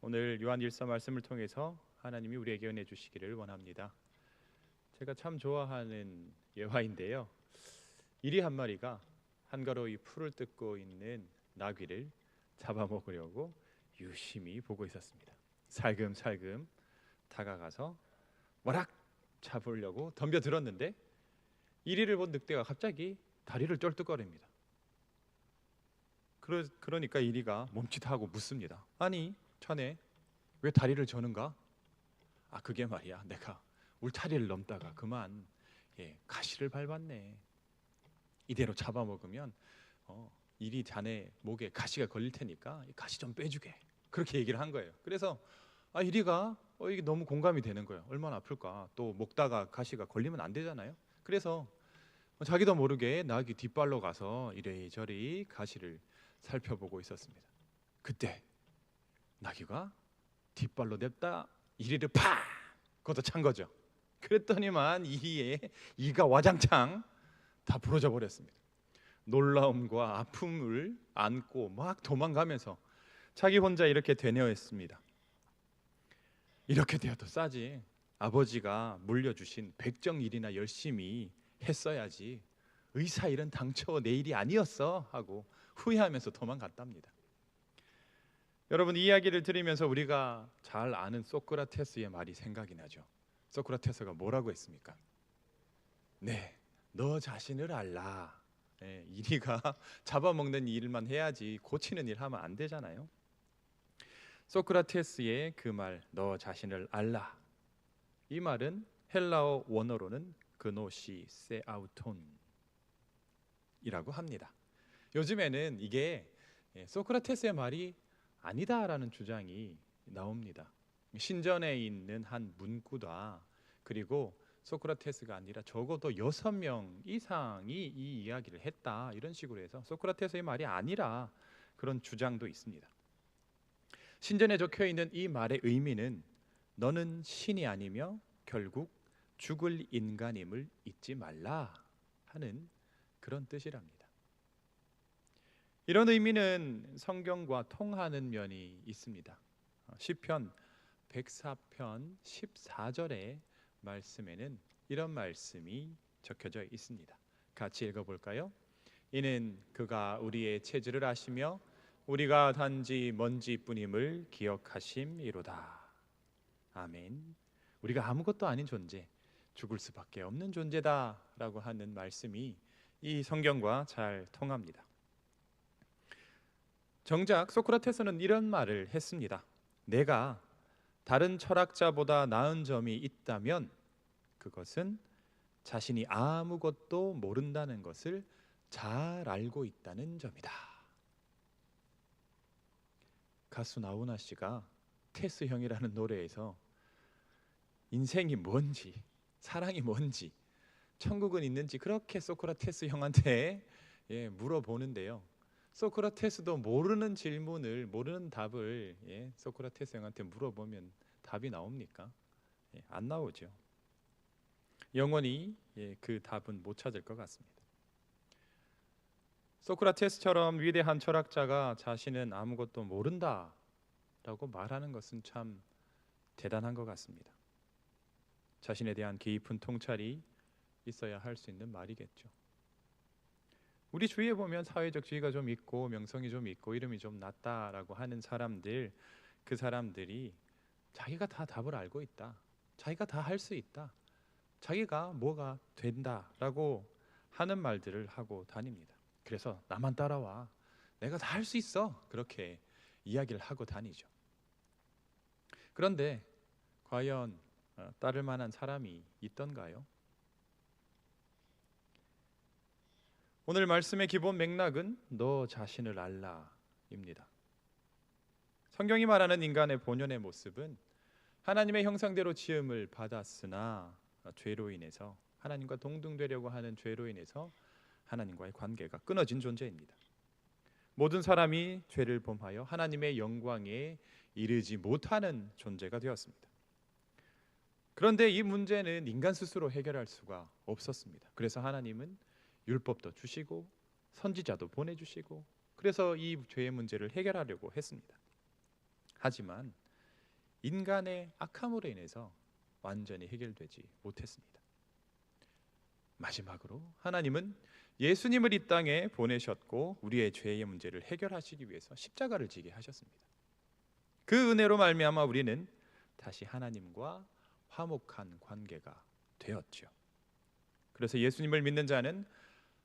오늘 요한 1서 말씀을 통해서 하나님이 우리에게 은혜 주시기를 원합니다. 제가 참 좋아하는 예화인데요. 이리 한 마리가 한가로이 풀을 뜯고 있는 나귀를 잡아먹으려고 유심히 보고 있었습니다. 살금살금 다가가서 와락 잡으려고 덤벼들었는데 이리를 본 늑대가 갑자기 다리를 쩔뚝거립니다. 그러니까 이리가 멈칫하고 묻습니다. 아니 자네 왜 다리를 저는가? 아 그게 말이야 내가 울타리를 넘다가 그만 가시를 밟았네. 이대로 잡아먹으면 이리 자네 목에 가시가 걸릴 테니까 가시 좀 빼주게. 그렇게 얘기를 한 거예요. 그래서 이리가 이게 너무 공감이 되는 거예요. 얼마나 아플까. 또 먹다가 가시가 걸리면 안 되잖아요. 그래서 자기도 모르게 나귀 뒷발로 가서 이리저리 가시를 살펴보고 있었습니다. 그때 나귀가 뒷발로 냅다 이리를 팍 걷어찬 거죠. 그랬더니만 이에 이가 와장창 다 부러져 버렸습니다. 놀라움과 아픔을 안고 막 도망가면서 자기 혼자 이렇게 되뇌었습니다. 이렇게 되어도 싸지. 아버지가 물려주신 백정일이나 열심히 했어야지. 의사 일은 당초 내 일이 아니었어 하고 후회하면서 도망갔답니다. 여러분 이 이야기를 들으면서 우리가 잘 아는 소크라테스의 말이 생각이 나죠. 소크라테스가 뭐라고 했습니까? 네, 너 자신을 알라. 이리가 잡아먹는 일만 해야지 고치는 일 하면 안 되잖아요. 소크라테스의 그 말, 너 자신을 알라. 이 말은 헬라어 원어로는 그노시 세아우톤이라고 합니다. 요즘에는 이게 소크라테스의 말이 아니다라는 주장이 나옵니다. 신전에 있는 한 문구다. 그리고 소크라테스가 아니라 적어도 6명 이상이 이 이야기를 했다. 이런 식으로 해서 소크라테스의 말이 아니라 그런 주장도 있습니다. 신전에 적혀 있는 이 말의 의미는 너는 신이 아니며 결국 죽을 인간임을 잊지 말라 하는 그런 뜻이랍니다. 이런 의미는 성경과 통하는 면이 있습니다. 시편 104편 14절의 말씀에는 이런 말씀이 적혀져 있습니다. 같이 읽어볼까요? 이는 그가 우리의 체질을 아시며 우리가 단지 먼지뿐임을 기억하심이로다. 아멘. 우리가 아무것도 아닌 존재, 죽을 수밖에 없는 존재다라고 하는 말씀이 이 성경과 잘 통합니다. 정작 소크라테스는 이런 말을 했습니다. 내가 다른 철학자보다 나은 점이 있다면 그것은 자신이 아무것도 모른다는 것을 잘 알고 있다는 점이다. 가수 나훈아 씨가 테스 형이라는 노래에서 인생이 뭔지, 사랑이 뭔지, 천국은 있는지 그렇게 소크라테스 형한테 물어보는데요. 소크라테스도 모르는 질문을, 모르는 답을 소크라테스 형한테 물어보면 답이 나옵니까? 안 나오죠. 영원히 그 답은 못 찾을 것 같습니다. 소크라테스처럼 위대한 철학자가 자신은 아무것도 모른다라고 말하는 것은 참 대단한 것 같습니다. 자신에 대한 깊은 통찰이 있어야 할 수 있는 말이겠죠. 우리 주위에 보면 사회적 지위가 좀 있고 명성이 좀 있고 이름이 좀 낮다라고 하는 사람들, 그 사람들이 자기가 다 답을 알고 있다, 자기가 다 할 수 있다, 자기가 뭐가 된다라고 하는 말들을 하고 다닙니다. 그래서 나만 따라와, 내가 다 할 수 있어, 그렇게 이야기를 하고 다니죠. 그런데 과연 따를 만한 사람이 있던가요? 오늘 말씀의 기본 맥락은 너 자신을 알라입니다. 성경이 말하는 인간의 본연의 모습은 하나님의 형상대로 지음을 받았으나 죄로 인해서, 하나님과 동등되려고 하는 죄로 인해서 하나님과의 관계가 끊어진 존재입니다. 모든 사람이 죄를 범하여 하나님의 영광에 이르지 못하는 존재가 되었습니다. 그런데 이 문제는 인간 스스로 해결할 수가 없었습니다. 그래서 하나님은 율법도 주시고 선지자도 보내주시고 그래서 이 죄의 문제를 해결하려고 했습니다. 하지만 인간의 악함으로 인해서 완전히 해결되지 못했습니다. 마지막으로 하나님은 예수님을 이 땅에 보내셨고 우리의 죄의 문제를 해결하시기 위해서 십자가를 지게 하셨습니다. 그 은혜로 말미암아 우리는 다시 하나님과 화목한 관계가 되었죠. 그래서 예수님을 믿는 자는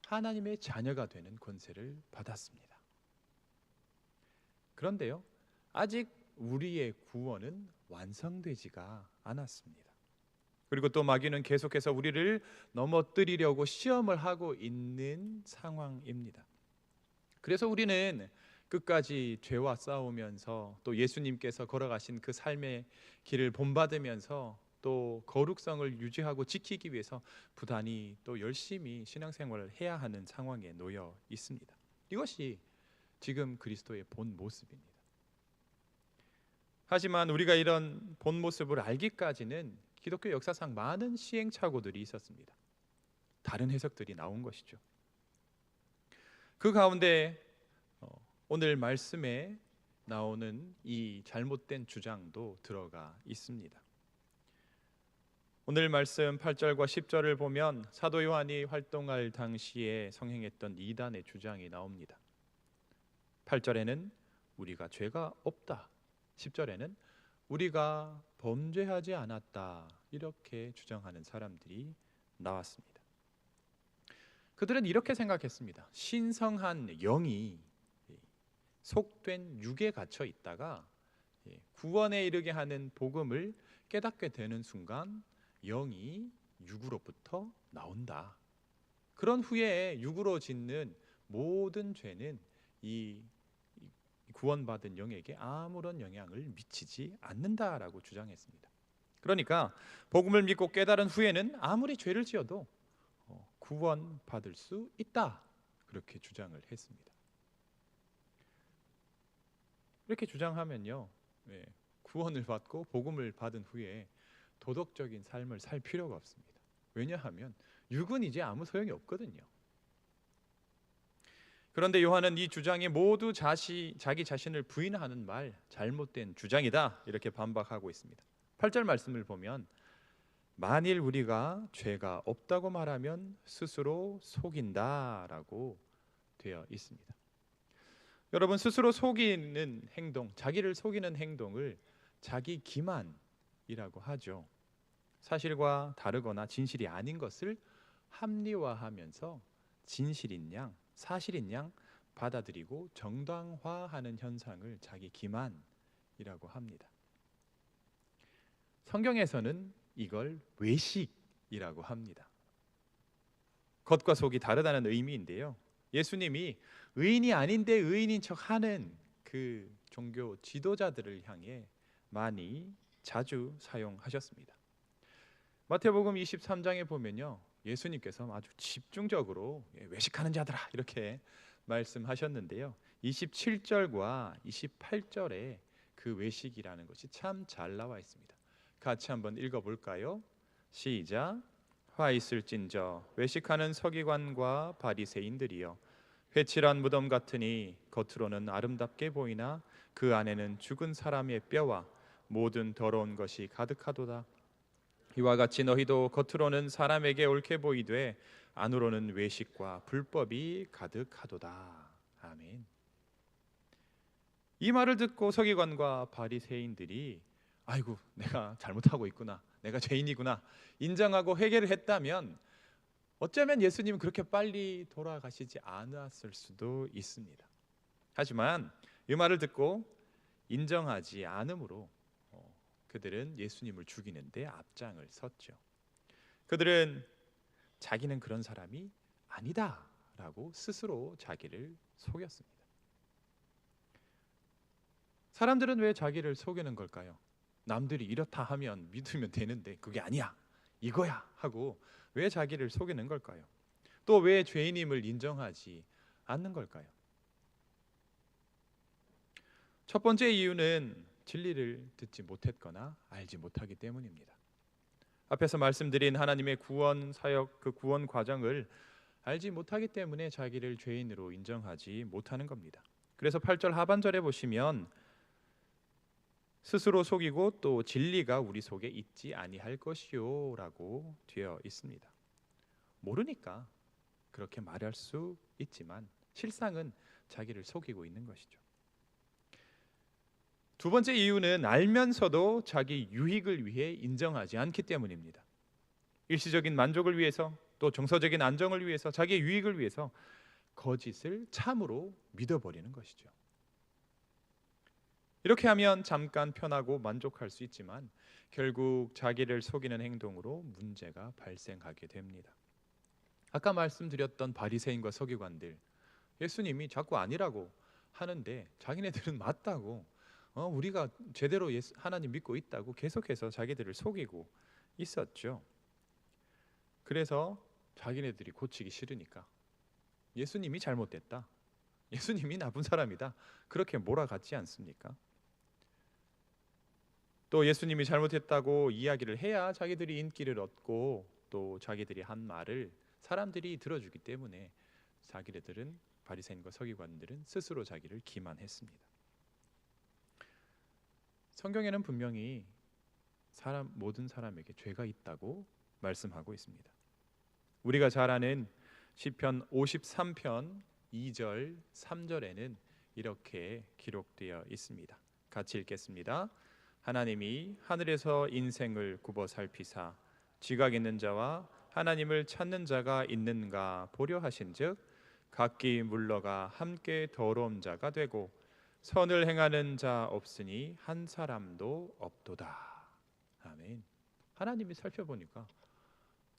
하나님의 자녀가 되는 권세를 받았습니다. 그런데요, 아직 우리의 구원은 완성되지가 않았습니다. 그리고 또 마귀는 계속해서 우리를 넘어뜨리려고 시험을 하고 있는 상황입니다. 그래서 우리는 끝까지 죄와 싸우면서 또 예수님께서 걸어가신 그 삶의 길을 본받으면서 또 거룩성을 유지하고 지키기 위해서 부단히 또 열심히 신앙생활을 해야 하는 상황에 놓여 있습니다. 이것이 지금 그리스도의 본 모습입니다. 하지만 우리가 이런 본 모습을 알기까지는 기독교 역사상 많은 시행착오들이 있었습니다. 다른 해석들이 나온 것이죠. 그 가운데 오늘 말씀에 나오는 이 잘못된 주장도 들어가 있습니다. 오늘 말씀 8절과 10절을 보면 사도 요한이 활동할 당시에 성행했던 이단의 주장이 나옵니다. 8절에는 우리가 죄가 없다, 10절에는 우리가 범죄하지 않았다, 이렇게 주장하는 사람들이 나왔습니다. 그들은 이렇게 생각했습니다. 신성한 영이 속된 육에 갇혀 있다가 구원에 이르게 하는 복음을 깨닫게 되는 순간 영이 육으로부터 나온다. 그런 후에 육으로 짓는 모든 죄는 이 구원받은 영에게 아무런 영향을 미치지 않는다라고 주장했습니다. 그러니까 복음을 믿고 깨달은 후에는 아무리 죄를 지어도 구원받을 수 있다, 그렇게 주장을 했습니다. 이렇게 주장하면요, 구원을 받고 복음을 받은 후에 도덕적인 삶을 살 필요가 없습니다. 왜냐하면 육은 이제 아무 소용이 없거든요. 그런데 요한은 이 주장이 모두 자기 자신을 부인하는 말, 잘못된 주장이다, 이렇게 반박하고 있습니다. 8절 말씀을 보면 만일 우리가 죄가 없다고 말하면 스스로 속인다라고 되어 있습니다. 여러분, 스스로 속이는 행동, 자기를 속이는 행동을 자기 기만이라고 하죠. 사실과 다르거나 진실이 아닌 것을 합리화하면서 진실인 양, 사실인 양 받아들이고 정당화하는 현상을 자기 기만이라고 합니다. 성경에서는 이걸 외식이라고 합니다. 겉과 속이 다르다는 의미인데요, 예수님이 의인이 아닌데 의인인 척하는 그 종교 지도자들을 향해 많이 자주 사용하셨습니다. 마태복음 23장에 보면요, 예수님께서 아주 집중적으로 외식하는 자들아, 이렇게 말씀하셨는데요, 27절과 28절에 그 외식이라는 것이 참 잘 나와 있습니다. 같이 한번 읽어볼까요? 시작. 화 있을진저 외식하는 서기관과 바리새인들이여, 회칠한 무덤 같으니 겉으로는 아름답게 보이나 그 안에는 죽은 사람의 뼈와 모든 더러운 것이 가득하도다. 이와 같이 너희도 겉으로는 사람에게 옳게 보이되 안으로는 외식과 불법이 가득하도다. 아멘. 이 말을 듣고 서기관과 바리새인들이 아이고, 내가 잘못하고 있구나, 내가 죄인이구나 인정하고 회개를 했다면 어쩌면 예수님은 그렇게 빨리 돌아가시지 않았을 수도 있습니다. 하지만 이 말을 듣고 인정하지 않으므로 그들은 예수님을 죽이는데 앞장을 섰죠. 그들은 자기는 그런 사람이 아니다라고 스스로 자기를 속였습니다. 사람들은 왜 자기를 속이는 걸까요? 남들이 이렇다 하면 믿으면 되는데 그게 아니야, 이거야 하고 왜 자기를 속이는 걸까요? 또 왜 죄인임을 인정하지 않는 걸까요? 첫 번째 이유는 진리를 듣지 못했거나 알지 못하기 때문입니다. 앞에서 말씀드린 하나님의 구원 사역, 그 구원 과정을 알지 못하기 때문에 자기를 죄인으로 인정하지 못하는 겁니다. 그래서 8절 하반절에 보시면 스스로 속이고 또 진리가 우리 속에 있지 아니할 것이요라고 되어 있습니다. 모르니까 그렇게 말할 수 있지만 실상은 자기를 속이고 있는 것이죠. 두 번째 이유는 알면서도 자기 유익을 위해 인정하지 않기 때문입니다. 일시적인 만족을 위해서 또 정서적인 안정을 위해서 자기의 유익을 위해서 거짓을 참으로 믿어버리는 것이죠. 이렇게 하면 잠깐 편하고 만족할 수 있지만 결국 자기를 속이는 행동으로 문제가 발생하게 됩니다. 아까 말씀드렸던 바리새인과 서기관들, 예수님이 자꾸 아니라고 하는데 자기네들은 맞다고, 우리가 제대로 하나님 믿고 있다고 계속해서 자기들을 속이고 있었죠. 그래서 자기네들이 고치기 싫으니까 예수님이 잘못됐다, 예수님이 나쁜 사람이다, 그렇게 몰아갔지 않습니까? 또 예수님이 잘못했다고 이야기를 해야 자기들이 인기를 얻고 또 자기들이 한 말을 사람들이 들어주기 때문에 자기네들은, 바리새인과 서기관들은 스스로 자기를 기만했습니다. 성경에는 분명히 모든 사람에게 죄가 있다고 말씀하고 있습니다. 우리가 잘 아는 시편 53편 2절 3절에는 이렇게 기록되어 있습니다. 같이 읽겠습니다. 하나님이 하늘에서 인생을 굽어 살피사 지각 있는 자와 하나님을 찾는 자가 있는가 보려 하신즉 각기 물러가 함께 더러운 자가 되고 선을 행하는 자 없으니 한 사람도 없도다. 아멘. 하나님이 살펴보니까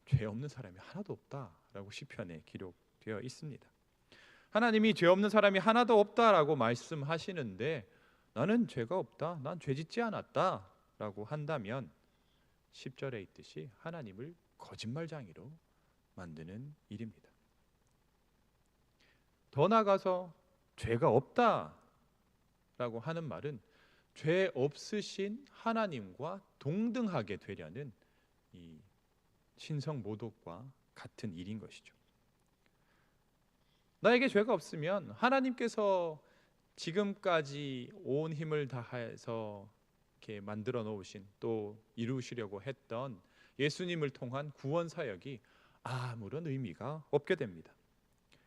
죄 없는 사람이 하나도 없다라고 시편에 기록되어 있습니다. 하나님이 죄 없는 사람이 하나도 없다라고 말씀하시는데 나는 죄가 없다, 난 죄짓지 않았다 라고 한다면 10절에 있듯이 하나님을 거짓말쟁이로 만드는 일입니다. 더 나아가서 죄가 없다라고 하는 말은 죄 없으신 하나님과 동등하게 되려는 이 신성 모독과 같은 일인 것이죠. 나에게 죄가 없으면 하나님께서 지금까지 온 힘을 다해서 이렇게 만들어 놓으신, 또 이루시려고 했던 예수님을 통한 구원 사역이 아무런 의미가 없게 됩니다.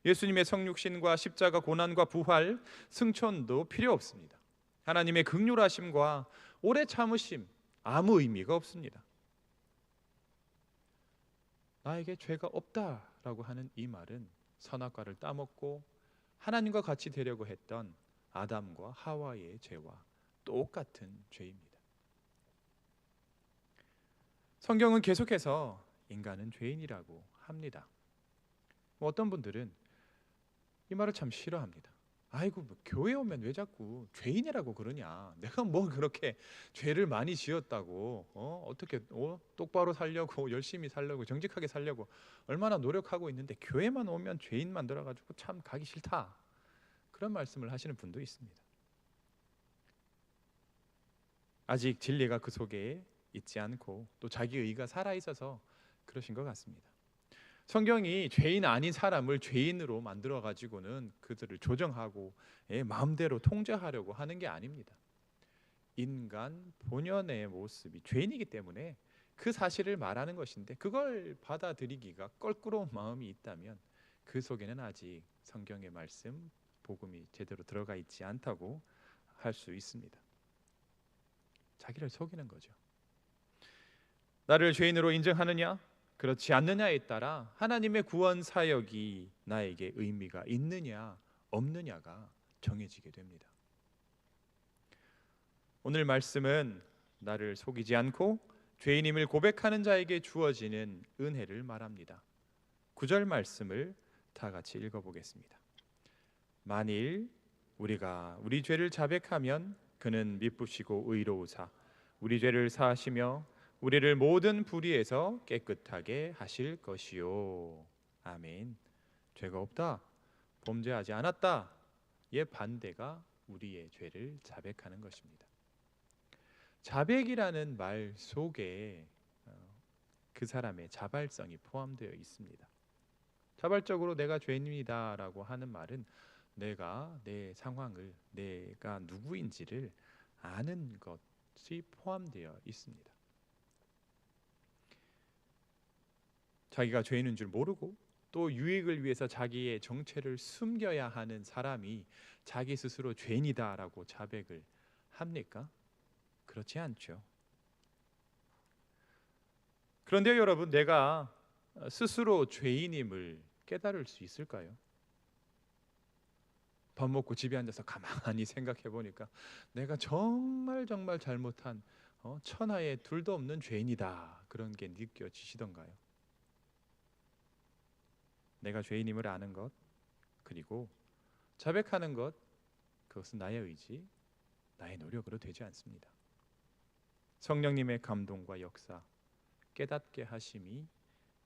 예수님의 성육신과 십자가 고난과 부활, 승천도 필요 없습니다. 하나님의 긍휼하심과 오래 참으심 아무 의미가 없습니다. 나에게 죄가 없다라고 하는 이 말은 선악과를 따먹고 하나님과 같이 되려고 했던 아담과 하와의 죄와 똑같은 죄입니다. 성경은 계속해서 인간은 죄인이라고 합니다. 어떤 분들은 이 말을 참 싫어합니다. 아이고, 뭐 교회 오면 왜 자꾸 죄인이라고 그러냐, 내가 뭐 그렇게 죄를 많이 지었다고, 어떻게 똑바로 살려고 열심히 살려고 정직하게 살려고 얼마나 노력하고 있는데 교회만 오면 죄인 만들어가지고 참 가기 싫다, 그런 말씀을 하시는 분도 있습니다. 아직 진리가 그 속에 있지 않고 또 자기 의가 살아있어서 그러신 것 같습니다. 성경이 죄인 아닌 사람을 죄인으로 만들어 가지고는 그들을 조정하고 마음대로 통제하려고 하는 게 아닙니다. 인간 본연의 모습이 죄인이기 때문에 그 사실을 말하는 것인데, 그걸 받아들이기가 껄끄러운 마음이 있다면 그 속에는 아직 성경의 말씀, 복음이 제대로 들어가 있지 않다고 할 수 있습니다. 자기를 속이는 거죠. 나를 죄인으로 인정하느냐 그렇지 않느냐에 따라 하나님의 구원 사역이 나에게 의미가 있느냐 없느냐가 정해지게 됩니다. 오늘 말씀은 나를 속이지 않고 죄인임을 고백하는 자에게 주어지는 은혜를 말합니다. 9절 말씀을 다 같이 읽어보겠습니다. 만일 우리가 우리 죄를 자백하면 그는 미쁘시고 의로우사 우리 죄를 사하시며 우리를 모든 불의에서 깨끗하게 하실 것이요. 아멘. 죄가 없다, 범죄하지 않았다, 의 반대가 우리의 죄를 자백하는 것입니다. 자백이라는 말 속에 그 사람의 자발성이 포함되어 있습니다. 자발적으로 내가 죄인이다라고 하는 말은 내가 내 상황을, 내가 누구인지를 아는 것, 것이 포함되어 있습니다. 자기가 죄인인 줄 모르고 또 유익을 위해서 자기의 정체를 숨겨야 하는 사람이 자기 스스로 죄인이다라고 자백을 합니까? 그렇지 않죠. 그런데 여러분, 내가 스스로 죄인임을 깨달을 수 있을까요? 밥 먹고 집에 앉아서 가만히 생각해 보니까 내가 정말 잘못한 천하에 둘도 없는 죄인이다, 그런 게 느껴지시던가요? 내가 죄인임을 아는 것, 그리고 자백하는 것, 그것은 나의 의지, 나의 노력으로 되지 않습니다. 성령님의 감동과 역사, 깨닫게 하심이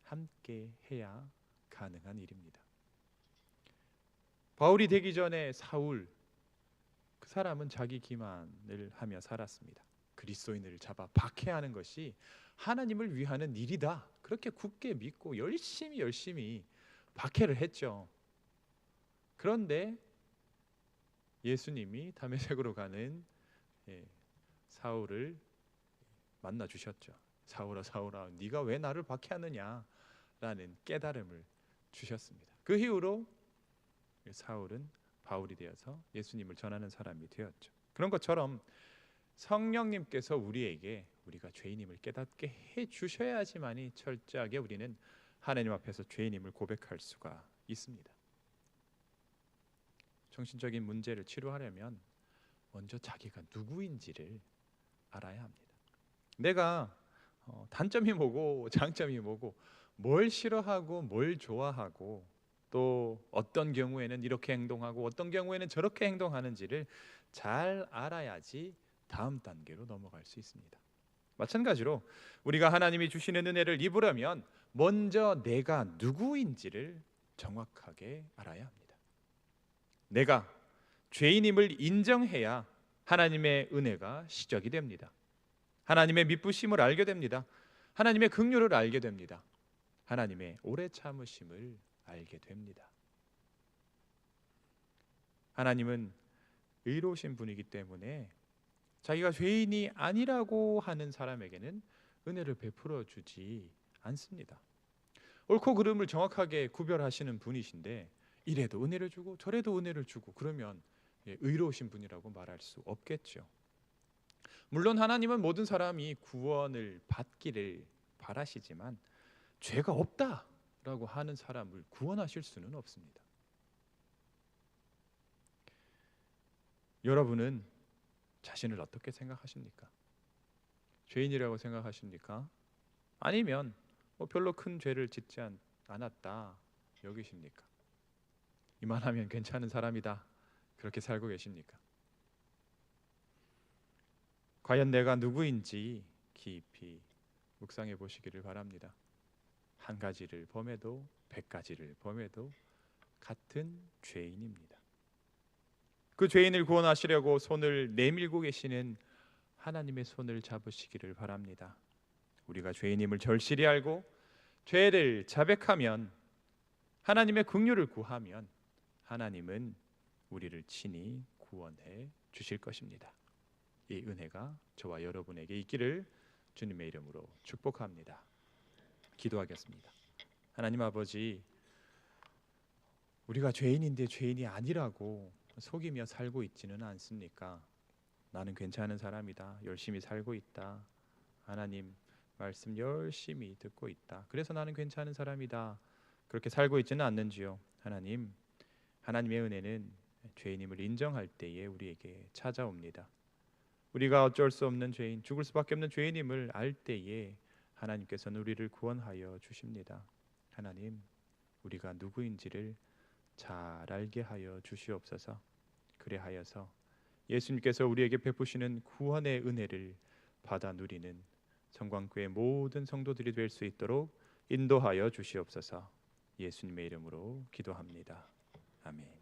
함께 해야 가능한 일입니다. 바울이 되기 전에 사울, 그 사람은 자기 기만을 하며 살았습니다. 그리스도인을 잡아 박해하는 것이 하나님을 위하는 일이다, 그렇게 굳게 믿고 열심히 박해를 했죠. 그런데 예수님이 다메섹으로 가는 사울을 만나 주셨죠. 사울아 사울아, 네가 왜 나를 박해하느냐 라는 깨달음을 주셨습니다. 그 이후로 사울은 바울이 되어서 예수님을 전하는 사람이 되었죠. 그런 것처럼 성령님께서 우리에게 우리가 죄인임을 깨닫게 해 주셔야지만이 철저하게 우리는 하나님 앞에서 죄인임을 고백할 수가 있습니다. 정신적인 문제를 치료하려면 먼저 자기가 누구인지를 알아야 합니다. 내가 단점이 뭐고 장점이 뭐고, 뭘 싫어하고 뭘 좋아하고, 또 어떤 경우에는 이렇게 행동하고 어떤 경우에는 저렇게 행동하는지를 잘 알아야지 다음 단계로 넘어갈 수 있습니다. 마찬가지로 우리가 하나님이 주시는 은혜를 입으려면 먼저 내가 누구인지를 정확하게 알아야 합니다. 내가 죄인임을 인정해야 하나님의 은혜가 시작이 됩니다. 하나님의 미쁘심을 알게 됩니다. 하나님의 긍휼을 알게 됩니다. 하나님의 오래 참으심을 알게 됩니다. 하나님은 의로우신 분이기 때문에 자기가 죄인이 아니라고 하는 사람에게는 은혜를 베풀어 주지 않습니다. 옳고 그름을 정확하게 구별하시는 분이신데 이래도 은혜를 주고 저래도 은혜를 주고, 그러면 의로우신 분이라고 말할 수 없겠죠. 물론 하나님은 모든 사람이 구원을 받기를 바라시지만 죄가 없다라고 하는 사람을 구원하실 수는 없습니다. 여러분은 자신을 어떻게 생각하십니까? 죄인이라고 생각하십니까? 아니면 별로 큰 죄를 짓지 않았다 여기십니까? 이만하면 괜찮은 사람이다, 그렇게 살고 계십니까? 과연 내가 누구인지 깊이 묵상해 보시기를 바랍니다. 한 가지를 범해도 100가지를 범해도 같은 죄인입니다. 그 죄인을 구원하시려고 손을 내밀고 계시는 하나님의 손을 잡으시기를 바랍니다. 우리가 죄인임을 절실히 알고 죄를 자백하면, 하나님의 긍휼을 구하면 하나님은 우리를 친히 구원해 주실 것입니다. 이 은혜가 저와 여러분에게 있기를 주님의 이름으로 축복합니다. 기도하겠습니다. 하나님 아버지, 우리가 죄인인데 죄인이 아니라고 속이며 살고 있지는 않습니까? 나는 괜찮은 사람이다, 열심히 살고 있다, 하나님 말씀 열심히 듣고 있다, 그래서 나는 괜찮은 사람이다, 그렇게 살고 있지는 않는지요? 하나님, 하나님의 은혜는 죄인임을 인정할 때에 우리에게 찾아옵니다. 우리가 어쩔 수 없는 죄인, 죽을 수밖에 없는 죄인임을 알 때에 하나님께서는 우리를 구원하여 주십니다. 하나님, 우리가 누구인지를 잘 알게 하여 주시옵소서. 그래하여서 예수님께서 우리에게 베푸시는 구원의 은혜를 받아 누리는 성광교회 모든 성도들이 될 수 있도록 인도하여 주시옵소서. 예수님의 이름으로 기도합니다. 아멘.